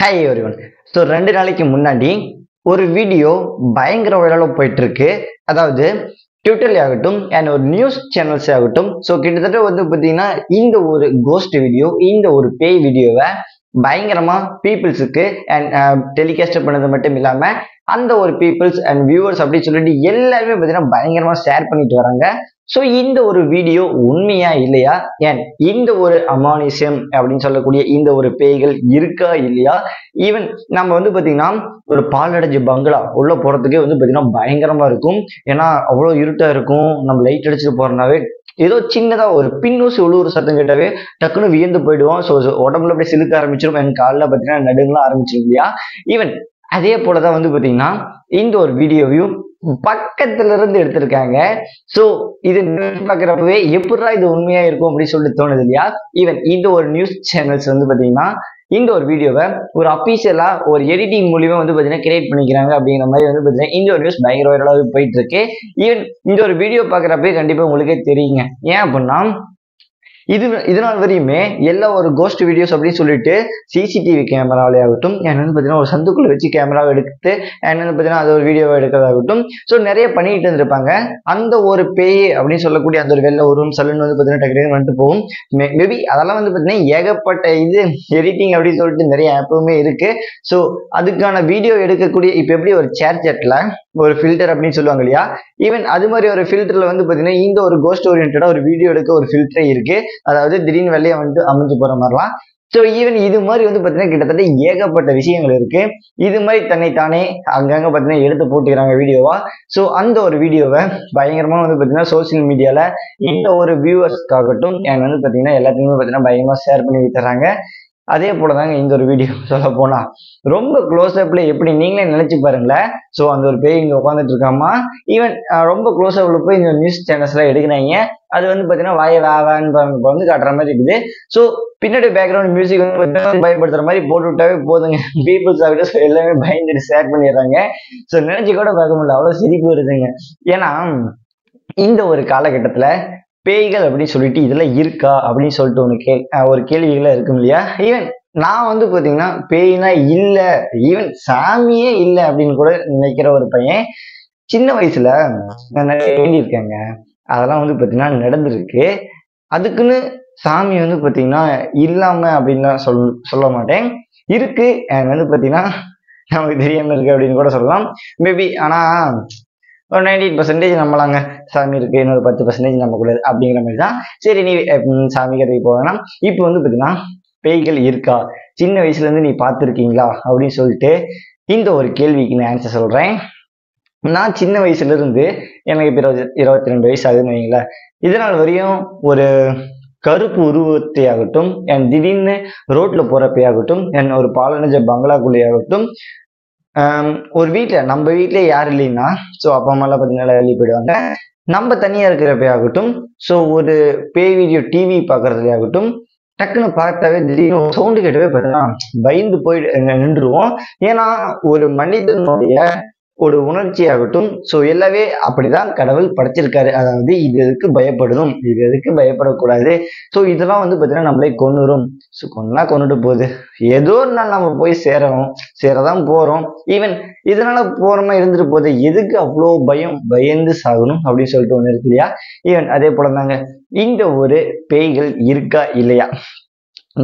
Hi everyone. So 2 நாளைக்கு முன்னாடி ஒரு வீடியோ பயங்கர வைரலாக போயிட்டு இருக்கு. அதாவது ட்விட்டர்ல ஆகட்டும் அண்ட் ஒரு நியூஸ் சேனல்ஸ் ஆகட்டும். ஸோ கிட்டத்தட்ட வந்து பார்த்தீங்கன்னா இந்த ஒரு கோஸ்ட் வீடியோ, இந்த ஒரு பேய் வீடியோவை பயங்கரமா பீப்புள்ஸுக்கு அண்ட் டெலிகாஸ்ட் பண்ணது மட்டும் இல்லாம அந்த ஒரு பீப்புள்ஸ் அண்ட் வியூவர்ஸ் அப்படின்னு சொல்லிட்டு எல்லாருமே பார்த்தீங்கன்னா பயங்கரமா ஷேர் பண்ணிட்டு வராங்க. ஸோ இந்த ஒரு வீடியோ உண்மையா இல்லையா, ஏன் இந்த ஒரு அமானுஷ்யம் அப்படின்னு சொல்லக்கூடிய இந்த ஒரு பேய்கள் இருக்கா இல்லையா, ஈவன் நம்ம வந்து பார்த்தீங்கன்னா ஒரு பாலடைஞ்ச பங்களா உள்ள போறதுக்கே வந்து பார்த்தீங்கன்னா பயங்கரமா இருக்கும். ஏன்னா அவ்வளோ இருட்டா இருக்கும். நம்ம லைட் அடிச்சுட்டு போறனாவே ஏதோ சின்னதா ஒரு பின்னூசி உழுவுற சத்தம் கேட்டாவே டக்குன்னு வியந்து போயிடுவோம். ஸோ உடம்புல அப்படியே சிலுக்க ஆரம்பிச்சிடும். எனக்கு காலில் பார்த்தீங்கன்னா நடுங்கலாம் ஆரம்பிச்சிடும் இல்லையா. ஈவன் அதே போலதான் வந்து பார்த்தீங்கன்னா இந்த ஒரு வீடியோவையும் பக்கத்துல இருந்து எடுத்திருக்காங்க. சோ இது பாக்குறப்பவே எப்படிதான் இது உண்மையா இருக்கும் அப்படின்னு சொல்லிட்டு தோணுது இல்லையா. ஈவன் இந்த ஒரு நியூஸ் சேனல்ஸ் வந்து பாத்தீங்கன்னா இந்த ஒரு வீடியோவை ஒரு அபிஷியலா ஒரு எடிட்டிங் மூலியமா வந்து பாத்தீங்கன்னா கிரியேட் பண்ணிக்கிறாங்க அப்படிங்கிற மாதிரி வந்து பாத்தீங்கன்னா இந்த ஒரு நியூஸ் பயங்கர வைரலாக போயிட்டு இருக்கு. ஈவன் இந்த ஒரு வீடியோ பாக்குறப்பவே கண்டிப்பா உங்களுக்கே தெரியுங்க. ஏன் அப்படின்னா இது நாள் வரையுமே எல்லா ஒரு கோஸ்ட் வீடியோஸ் அப்படின்னு சொல்லிட்டு சிசிடிவி கேமராவிலே ஆகட்டும், என்னன்னு பார்த்தீங்கன்னா ஒரு சந்துக்குள்ள வச்சு கேமராவை எடுத்து என்னன்னு பார்த்தீங்கன்னா அது ஒரு வீடியோவை எடுக்கிறதாகட்டும், ஸோ நிறைய பண்ணிட்டு இருந்திருப்பாங்க. அந்த ஒரு பேய் அப்படின்னு சொல்லக்கூடிய அந்த ஒரு வெள்ளை உருவம் சலுன்னு வந்து பார்த்தீங்கன்னா டக்குனு வந்துட்டு போகும். மேபி அதெல்லாம் வந்து பார்த்தீங்கன்னா ஏகப்பட்ட இது எடிட்டிங் அப்படின்னு சொல்லிட்டு நிறைய ஆப்புமே இருக்கு. ஸோ அதுக்கான வீடியோ எடுக்கக்கூடிய இப்போ எப்படி ஒரு சேட்ல ஒரு ஃபில்டர் அப்படின்னு சொல்லுவாங்க இல்லையா, ஈவன் அது மாதிரி ஒரு ஃபில்டர்ல வந்து பார்த்தீங்கன்னா இந்த ஒரு கோஸ்ட் ஓரியன்டா ஒரு வீடியோ எடுக்க ஒரு ஃபில்டரே இருக்கு. அதாவது திடீர்னு வெள்ளைய வந்து அமைஞ்சு போற மாதிரிலாம். ஸோ ஈவன் இது மாதிரி வந்து பார்த்தீங்கன்னா கிட்டத்தட்ட ஏகப்பட்ட விஷயங்கள் இருக்கு. இது மாதிரி தன்னைத்தானே அங்கங்க பார்த்தீங்கன்னா எடுத்து போட்டுக்கிறாங்க வீடியோவா. ஸோ அந்த ஒரு வீடியோவை பயங்கரமா வந்து பார்த்தீங்கன்னா சோசியல் மீடியால இந்த ஒரு வியூவர்ஸ்க்காகட்டும் எனக்கு வந்து பார்த்தீங்கன்னா எல்லாத்தையுமே பார்த்தீங்கன்னா பயங்கரமா ஷேர் பண்ணி விட்டுறாங்க. அதே போலதாங்க இந்த ஒரு வீடியோ சொல்ல போனா ரொம்ப க்ளோஸ் அப்ல எப்படி நீங்களே நினைச்சு பாருங்களேன். ஸோ அந்த ஒரு பேய் இங்க உட்காந்துட்டு இருக்காமா, ஈவன் ரொம்ப க்ளோஸ் அப்ல போய் இந்த நியூஸ் சேனல்ஸ் எல்லாம் எடுக்கிறாங்க. அது வந்து பாத்தீங்கன்னா வாய வேவான்னு வந்து காட்டுற மாதிரி இருக்குது. ஸோ பின்னாடி பேக்ரவுண்ட் மியூசிக் வந்து பயப்படுத்துற மாதிரி போட்டு விட்டாவே போதுங்க, பீப்புள்ஸ் ஆகிட்ட எல்லாமே பயந்துட்டு ஷேர் பண்ணிடுறாங்க. ஸோ நினைச்சு கூட பார்க்க முடியல, அவ்வளவு சிரிப்பு வருதுங்க. ஏன்னா இந்த ஒரு காலகட்டத்துல பேய்கள் அப்படின்னு சொல்லிட்டு இதெல்லாம் இருக்கா அப்படின்னு சொல்லிட்டு ஒரு கேள்விகளா இருக்கும் இல்லையா. ஈவன் நான் வந்து பாத்தீங்கன்னா பேய்னா இல்ல, ஈவன் சாமியே இல்ல அப்படின்னு கூட நினைக்கிற ஒரு பையன். சின்ன வயசுல நான் நிறைய வேண்டியிருக்கேங்க. அதெல்லாம் வந்து பாத்தீங்கன்னா நடந்திருக்கு. அதுக்குன்னு சாமி வந்து பாத்தீங்கன்னா இல்லாம அப்படின்னு சொல்ல மாட்டேன், இருக்கு. எனக்கு வந்து பாத்தீங்கன்னா நமக்கு தெரியாம இருக்கு அப்படின்னு கூட சொல்லலாம் மேபி. ஆனா ஒரு 98% நம்பலாங்க சாமி இருக்கு, இன்னொரு 10% நம்ப கூடாது அப்படிங்கிற மாதிரி தான். சரி நீ சாமி கதைக்கு போவேன்னா இப்போ வந்து பாத்தீங்கன்னா பேய்கள் இருக்கா, சின்ன வயசுல இருந்து நீ பார்த்துருக்கீங்களா அப்படின்னு சொல்லிட்டு இந்த ஒரு கேள்விக்கு நான் ஆன்சர் சொல்றேன். நான் சின்ன வயசுல இருந்து எனக்கு இப்போ 22 வயசு ஆகுதுன்னு வைங்களேன். இதனால் வரையும் ஒரு கருப்பு உருவத்தை ஆகட்டும், என் திடீர்னு ரோட்ல போறப்பே ஆகட்டும், என் ஒரு பாலடைஞ்ச பங்களாக்குள்ளே ஆகட்டும், ஒரு வீட்டுல நம்ம வீட்டுல யாரும் இல்லைன்னா ஸோ அப்பா அம்மா எல்லாம் பார்த்தீங்கன்னா வெளியே போயிடுவாங்க, நம்ம தனியா இருக்கிறப்ப ஆகட்டும், ஸோ ஒரு பேய் வீடியோ டிவி பார்க்கறதுல ஆகட்டும், டக்குன்னு பார்த்தாவே திடீர்னு சவுண்டு கேட்டவே பார்த்தீங்கன்னா பயந்து போயிட்டு நின்றுருவோம். ஏன்னா ஒரு மனிதனுடைய ஒரு உணர்ச்சி ஆகட்டும், ஸோ எல்லாமே அப்படிதான் கடவுள் படைச்சிருக்காரு. அதாவது இது எதுக்கு பயப்படணும், இது எதுக்கு பயப்படக்கூடாது, ஸோ இதெல்லாம் வந்து பார்த்தீங்கன்னா நம்மளே கொன்னுரும். ஸோ கொன்னா கொண்டுட்டு போகுது, ஏதோ ஒரு நாள் நம்ம போய் சேரதான் போறோம். ஈவன் இதனால போறோமா இருந்துட்டு போகுது, எதுக்கு அவ்வளோ பயந்து சாகணும் அப்படின்னு சொல்லிட்டு ஒன்று இருக்கு இல்லையா. ஈவன் அதே போல தாங்க இந்த ஒரு பேய்கள் இருக்கா இல்லையா,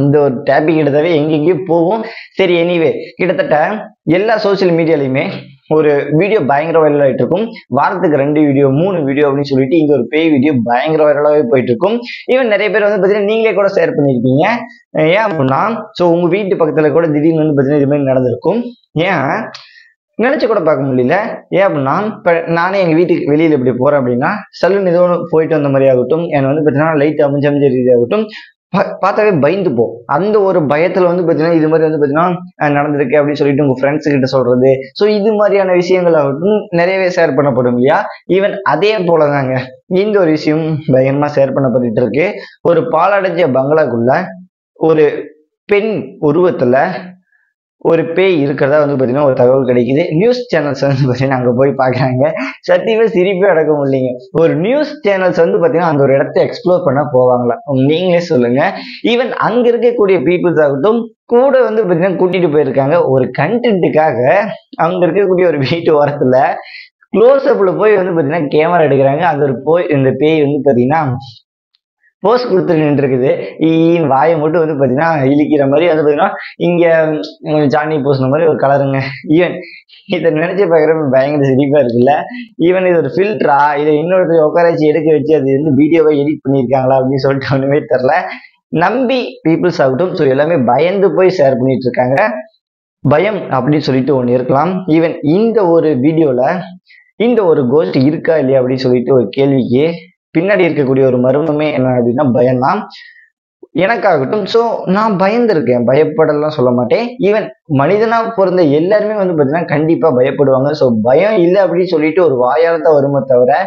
இந்த ஒரு டாபிக் எடுத்தாவே எங்கெங்கேயும் போகும். சரி எனிவே கிட்டத்தட்ட எல்லா சோசியல் மீடியாலையுமே ஒரு வீடியோ பயங்கர வைரல் ஆகிட்டு இருக்கும். வாரத்துக்கு 2 வீடியோ 3 வீடியோ அப்படின்னு சொல்லிட்டு இந்த ஒரு பேய் வீடியோ பயங்கர வைரலாகவே போயிட்டு இருக்கும். ஈவன் நிறைய பேர் வந்து பார்த்தீங்கன்னா நீங்களே கூட ஷேர் பண்ணியிருப்பீங்க. ஏன் அப்படின்னா ஸோ உங்க வீட்டு பக்கத்துல கூட திடீர்னு வந்து பார்த்தீங்கன்னா இது மாதிரி நடந்திருக்கும். ஏன் நினைச்சு கூட பார்க்க முடியல. ஏன் அப்படின்னா இப்போ நானே எங்கள் வீட்டுக்கு வெளியில் இப்படி போகிறேன் அப்படின்னா சலூன் ஏதோ போயிட்டு வந்த மாதிரி ஆகட்டும், எனக்கு வந்து பார்த்தீங்கன்னா லைட் அமைஞ்ச ரீதியாகட்டும் பார்த்தாவே பயந்து போ. அந்த ஒரு பயத்துல வந்து பார்த்தீங்கன்னா இது மாதிரி வந்து பார்த்தீங்கன்னா நடந்திருக்கு அப்படின்னு சொல்லிட்டு உங்க ஃப்ரெண்ட்ஸ் கிட்ட சொல்றது, ஸோ இது மாதிரியான விஷயங்கள் ஆகட்டும் நிறையவே ஷேர் பண்ணப்படும் இல்லையா. ஈவன் அதே போலதாங்க இந்த ஒரு விஷயம் பயங்கரமா ஷேர் பண்ணப்பட்டு இருக்கு. ஒரு பாலடைஞ்ச பங்களாக்குள்ள ஒரு பெண் உருவத்துல ஒரு பேய் இருக்கிறதா வந்து பார்த்தீங்கன்னா ஒரு தகவல் கிடைக்குது. நியூஸ் சேனல்ஸ் வந்து பார்த்தீங்கன்னா அங்கே போய் பார்க்குறாங்க. சத்தியமே சிரிப்பே அடக்க முடியலைங்க. ஒரு நியூஸ் சேனல்ஸ் வந்து பார்த்தீங்கன்னா அந்த ஒரு இடத்த எக்ஸ்ப்ளோர் பண்ண போவாங்களா? நீங்களே சொல்லுங்க. ஈவன் அங்க இருக்கக்கூடிய பீப்புள்ஸ் ஆகட்டும் கூட வந்து பார்த்தீங்கன்னா கூட்டிட்டு போயிருக்காங்க ஒரு கண்டென்ட்டுக்காக. அங்க இருக்கக்கூடிய ஒரு வீட்டு ஓரத்துல க்ளோஸ் அப்ல போய் வந்து பார்த்தீங்கன்னா கேமரா எடுக்கிறாங்க. அது ஒரு இந்த பேய் வந்து பார்த்தீங்கன்னா போஸ் கொடுத்து நின்றுருக்குது. வாயை மட்டும் வந்து பார்த்தீங்கன்னா இழிக்கிற மாதிரி வந்து பார்த்தீங்கன்னா இங்கே ஜானி போஸ்ன மாதிரி ஒரு கலருங்க. ஈவன் இதை நினைச்சு பார்க்குறப்ப பயங்கர சிரிப்பா இருக்குல்ல. ஈவன் இது ஒரு ஃபில்டரா இதை இன்னொருத்தர் உட்கார வச்சு எடுக்க வச்சு அது வந்து வீடியோவை எடிட் பண்ணியிருக்காங்களா அப்படின்னு சொல்லிட்டு ஒன்றுமே தெரில. நம்பி பீப்புள்ஸ் ஆகட்டும் ஸோ எல்லாமே பயந்து போய் ஷேர் பண்ணிட்டு இருக்காங்க. பயம் அப்படின்னு சொல்லிட்டு ஒன்று இருக்கலாம். ஈவன் இந்த ஒரு வீடியோல இந்த ஒரு கோஸ்ட் இருக்கா இல்லையா அப்படின்னு சொல்லிட்டு ஒரு கேள்விக்கு பின்னாடி இருக்கக்கூடிய ஒரு மர்மமே என்ன அப்படின்னா பயம்தான் எனக்காகட்டும். ஸோ நான் பயந்துருக்கேன், பயப்படலாம் சொல்ல மாட்டேன். ஈவன் மனிதனா பிறந்த எல்லாருமே வந்து பார்த்தீங்கன்னா கண்டிப்பா பயப்படுவாங்க. ஸோ பயம் இல்லை அப்படின்னு சொல்லிட்டு ஒரு வாயாலத்தான் வருமே தவிர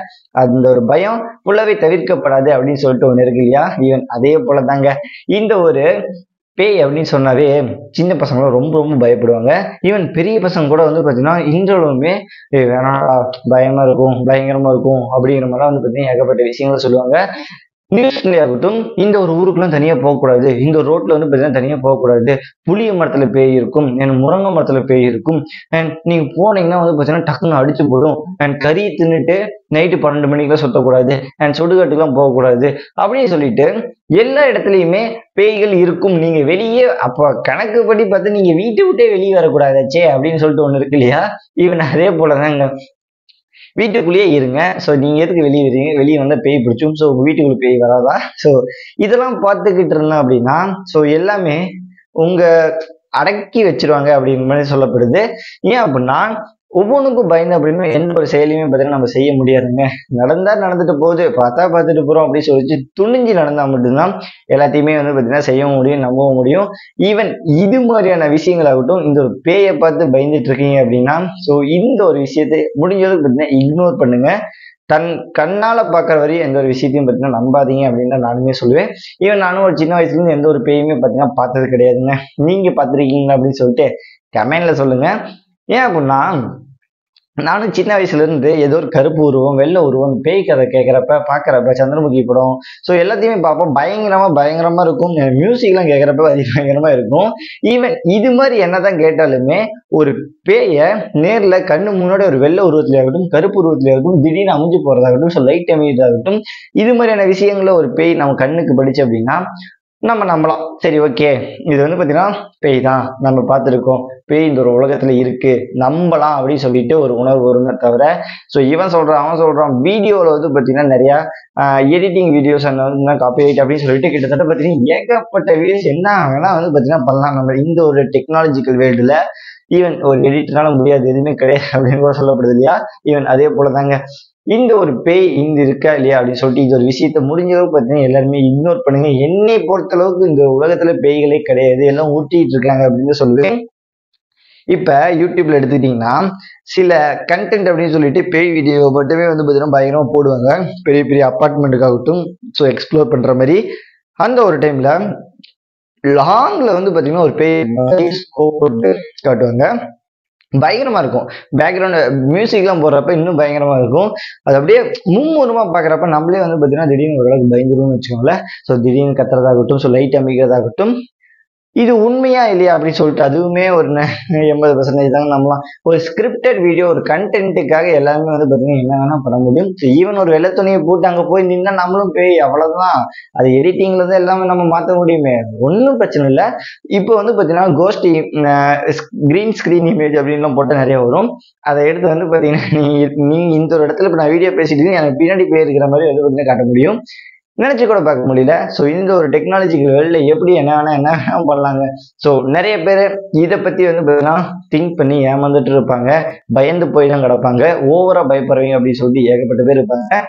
அந்த ஒரு பயம் ஃபுல்லாவே தவிர்க்கப்படாது அப்படின்னு சொல்லிட்டு ஒன்று இருக்கு இல்லையா. ஈவன் அதே போல தாங்க இந்த ஒரு பேய் அப்படின்னு சொன்னாவே சின்ன பசங்களும் ரொம்ப ரொம்ப பயப்படுவாங்க. ஈவன் பெரிய பசங்க கூட வந்து பார்த்தீங்கன்னா இன்றளவுமே வேணாடா பயமா இருக்கும் பயங்கரமா இருக்கும் அப்படிங்கிற மாதிரிலாம் வந்து பார்த்தீங்கன்னா ஏகப்பட்ட விஷயங்கள் சொல்லுவாங்க. நியூஸ்ல ஆகட்டும் இந்த ஒரு ஊருக்குலாம் தனியா போகக்கூடாது, இந்த ஒரு ரோட்ல வந்து பார்த்தீங்கன்னா தனியா போகக்கூடாது, புளிய மரத்துல பேய் இருக்கும் அண்ட் முருங்கை மரத்துல பேய் இருக்கும் அண்ட் நீங்க போனீங்கன்னா வந்து பார்த்தீங்கன்னா டக்குன்னு அடிச்சு போடும் அண்ட் கறி தின்னுட்டு நைட்டு 12 மணிக்கெல்லாம் சுத்தக்கூடாது அண்ட் சுடுகாட்டுக்கெல்லாம் போகக்கூடாது அப்படின்னு சொல்லிட்டு எல்லா இடத்துலயுமே பேய்கள் இருக்கும். நீங்க வெளியே அப்ப கணக்குப்படி பார்த்து நீங்க வீட்டை விட்டே வெளியே வரக்கூடாதாச்சே அப்படின்னு சொல்லிட்டு ஒண்ணு இருக்கு இல்லையா. ஈவன் அதே போலதாங்க வீட்டுக்குள்ளேயே இருங்க. ஸோ நீங்க எதுக்கு வெளியே வரீங்க, வெளியே வந்தா பேய் பிடிச்சும். ஸோ உங்க வீட்டுக்குள்ள பேய் வராதா? ஸோ இதெல்லாம் பார்த்துக்கிட்டு இருந்தேன் அப்படின்னா ஸோ எல்லாமே உங்க அடக்கி வச்சிருவாங்க அப்படிங்கிற மாதிரி சொல்லப்படுது. ஏன் அப்படின்னா ஒவ்வொன்றுக்கும் பயந்து அப்படின்னு எந்த ஒரு செயலையுமே பார்த்தீங்கன்னா நம்ம செய்ய முடியாதுங்க. நடந்தா நடந்துட்டு போகுது, பார்த்தா பார்த்துட்டு போறோம் அப்படின்னு சொல்லிச்சு துணிஞ்சு நடந்தா மட்டும்தான் எல்லாத்தையுமே வந்து பார்த்தீங்கன்னா செய்யவும் முடியும், நம்பவும் முடியும். ஈவன் இது மாதிரியான விஷயங்களாகட்டும் இந்த ஒரு பேயை பார்த்து பயந்துட்டு இருக்கீங்க அப்படின்னா ஸோ இந்த ஒரு விஷயத்தை முடிஞ்சளவுக்கு பார்த்தீங்கன்னா இக்னோர் பண்ணுங்க. தன் கண்ணால பார்க்குற வரையும் எந்த ஒரு விஷயத்தையும் பார்த்தீங்கன்னா நம்பாதீங்க அப்படின்னு தான் நானுமே சொல்லுவேன். ஈவன் நானும் ஒரு சின்ன வயசுல இருந்து எந்த ஒரு பேயுமே பார்த்தீங்கன்னா பார்த்தது கிடையாதுங்க. நீங்க பார்த்துருக்கீங்களா அப்படின்னு சொல்லிட்டு கமெண்ட்ல சொல்லுங்க. ஏன் அப்படின்னா நானும் சின்ன வயசுல இருந்து ஏதோ ஒரு கருப்பு உருவம் வெள்ளை உருவம் பேய் கதை கேட்கறப்ப பாக்குறப்ப சந்திரமுகி படம் ஸோ எல்லாத்தையுமே பார்ப்போம். பயங்கரமா இருக்கும். மியூசிக் எல்லாம் கேட்கறப்ப பயங்கரமா இருக்கும். ஈவன் இது மாதிரி என்னதான் கேட்டாலுமே ஒரு பேய நேர்ல கண்ணு முன்னாடி ஒரு வெள்ளை உருவத்திலேயாகட்டும் கருப்பு உருவத்திலேயாகட்டும் திடீர்னு அமைஞ்சு போறதாகட்டும் ஸோ லைட் அமைதாகட்டும் இது மாதிரியான விஷயங்கள ஒரு பேய் நம்ம கண்ணுக்கு படிச்சு அப்படின்னா நம்ம நம்பலாம். சரி ஓகே இது வந்து பார்த்தீங்கன்னா பேய் தான் நம்ம பார்த்துருக்கோம், பேய் இந்த ஒரு உலகத்துல இருக்கு நம்பலாம் அப்படின்னு சொல்லிட்டு ஒரு உணர்வு வருமே தவிர ஸோ இவன் சொல்றான் அவன் சொல்றான் வீடியோவில் வந்து பார்த்தீங்கன்னா நிறையா எடிட்டிங் வீடியோஸ் அந்த வந்து காப்பிரைட் அப்படின்னு சொல்லிட்டு கிட்டத்தட்ட பார்த்தீங்கன்னா ஏகப்பட்ட வீடியோஸ் என்ன வேணா வந்து பார்த்தீங்கன்னா பண்ணலாம் நம்ம இந்த ஒரு டெக்னாலஜிக்கல் வேர்ல்டுல. ஈவன் ஒரு எடிட்னால முடியாது எதுவுமே கிடையாது அப்படின்னு கூட சொல்லப்படுது இல்லையா. ஈவன் அதே போலதாங்க இந்த ஒரு பேய் இங்க இருக்கா இல்லையா அப்படின்னு சொல்லிட்டு இது ஒரு விஷயத்த முடிஞ்ச அளவுக்கு பார்த்தீங்கன்னா எல்லாருமே இக்னோர் பண்ணுங்க. என்னை பொறுத்த அளவுக்கு இந்த உலகத்துல பேய்களே கிடையாது, எல்லாம் ஊட்டிட்டு இருக்காங்க அப்படின்னு சொல்லுவேன். இப்ப யூடியூப்ல எடுத்துக்கிட்டீங்கன்னா சில கண்டென்ட் அப்படின்னு சொல்லிட்டு பேய் வீடியோ மட்டுமே வந்து பார்த்தீங்கன்னா பயங்கரமா போடுவாங்க. பெரிய பெரிய அப்பார்ட்மெண்ட்டுக்காகட்டும் ஸோ எக்ஸ்ப்ளோர் பண்ற மாதிரி அந்த ஒரு டைம்ல லாங்ல வந்து பாத்தீங்கன்னா ஒரு பேய் போட்டு காட்டுவாங்க. பயங்கரமா இருக்கும். பேக்ரவுண்ட் மியூசிக் எல்லாம் போடுறப்ப இன்னும் பயங்கரமா இருக்கும். அது அப்படியே மும்முரமா பாக்குறப்ப நம்மளே வந்து பாத்தீங்கன்னா திடீர்னு ஓரளவுக்கு பயந்துரும்னு வச்சுக்கோங்களேன். ஸோ திடீர்னு கத்துறதாகட்டும் ஸோ லைட் அமைக்கிறதாகட்டும் இது உண்மையா இல்லையா அப்படின்னு சொல்லிட்டு அதுவுமே ஒரு 80% தாங்க நம்பலாம். ஒரு ஸ்கிரிப்டட் வீடியோ ஒரு கண்டென்ட்டுக்காக எல்லாருமே வந்து பார்த்தீங்கன்னா என்ன வேணா பண்ண முடியும். ஈவன் ஒரு வெள்ளை துணியை போட்டு அங்கே போய் நின்னா நம்மளும் பேய் அவ்வளவுதான். அது எடிட்டிங்ல தான் எல்லாமே நம்ம மாற்ற முடியுமே, ஒன்றும் பிரச்சனை இல்லை. இப்போ வந்து பார்த்தீங்கன்னா கோஸ்ட் கிரீன் ஸ்கிரீன் இமேஜ் அப்படின்லாம் போட்டு நிறைய வரும். அதை எடுத்து வந்து பார்த்தீங்கன்னா நீங்க இந்த ஒரு இடத்துல இப்போ நான் வீடியோ பேசிட்டு எனக்கு பின்னாடி பேய் இருக்கிற மாதிரி வந்து பார்த்தீங்கன்னா காட்ட முடியும். நினைச்சு கூட பார்க்க முடியல. ஸோ இந்த ஒரு டெக்னாலஜிக்கல் வேர்ல்ட்ல எப்படி என்ன வேணா பண்ணலாங்க. ஸோ நிறைய பேர் இதை பத்தி வந்து பார்த்தீங்கன்னா திங்க் பண்ணி ஏமாந்துட்டு இருப்பாங்க, பயந்து போய் தான் கிடப்பாங்க, ஓவரா பயப்படுறவங்க அப்படின்னு சொல்லிட்டு ஏகப்பட்ட பேர் இருப்பாங்க.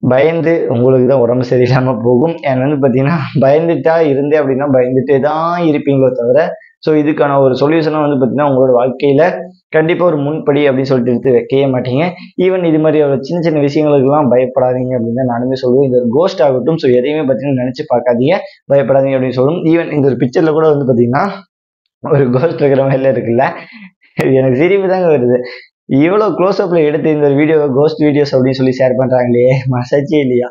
பயந்து உங்களுக்கு தான் உடம்பு சரியில்லாம போகும். ஏன்னா வந்து பார்த்தீங்கன்னா பயந்துட்டா இருந்தே அப்படின்னா பயந்துட்டே தான் இருப்பீங்களோ தவிர ஸோ இதுக்கான ஒரு சொல்யூஷனும் வந்து பார்த்தீங்கன்னா உங்களோட வாழ்க்கையில கண்டிப்பா ஒரு முன்படி அப்படின்னு சொல்லிட்டு எடுத்து வைக்கவே மாட்டீங்க. ஈவன் இது மாதிரி சின்ன சின்ன விஷயங்களுக்கெல்லாம் பயப்படாதீங்க அப்படின்னு தான் நானுமே சொல்லுவேன். இந்த ஒரு கோஸ்ட் ஆகட்டும் ஸோ எதையுமே பார்த்தீங்கன்னா நினைச்சு பார்க்காதீங்க, பயப்படாதீங்க அப்படின்னு சொல்லுவோம். ஈவன் இந்த ஒரு பிக்சர்ல கூட வந்து பார்த்தீங்கன்னா ஒரு கோஸ்ட் இருக்கிற மாதிரில இருக்குல்ல. எனக்கு சிரிப்பு தாங்க வருது. இவ்வளவு க்ளோஸ் அப்ல எடுத்து இந்த வீடியோ கோஸ்ட் வீடியோஸ் அப்படின்னு சொல்லி ஷேர் பண்றாங்களே, மனசாட்சியே இல்லையா?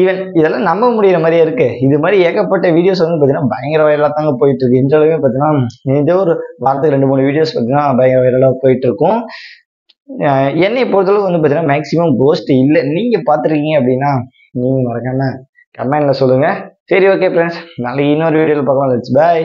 ஈவன் இதெல்லாம் நம்ப முடியிற மாதிரியே இருக்கு. இது மாதிரி ஏகப்பட்ட வீடியோஸ் வந்து பாத்தீங்கன்னா பயங்கர வைரலா தாங்க போயிட்டு இருக்கு. இந்த அளவுக்கு பாத்தீங்கன்னா ஏதோ ஒரு வாரத்துக்கு 2 3 வீடியோஸ் பாத்தீங்கன்னா பயங்கர வைரலா போயிட்டு இருக்கும். என்னை பொறுத்தளவு வந்து பாத்தீங்கன்னா மேக்சிமம் கோஸ்ட் இல்ல. நீங்க பாத்துருக்கீங்க அப்படின்னா நீங்க மறக்காம கமெண்ட்ல சொல்லுங்க. சரி, ஓகே ஃப்ரெண்ட்ஸ், நாளைக்கு இன்னொரு வீடியோல பார்க்கலாம். Let's by.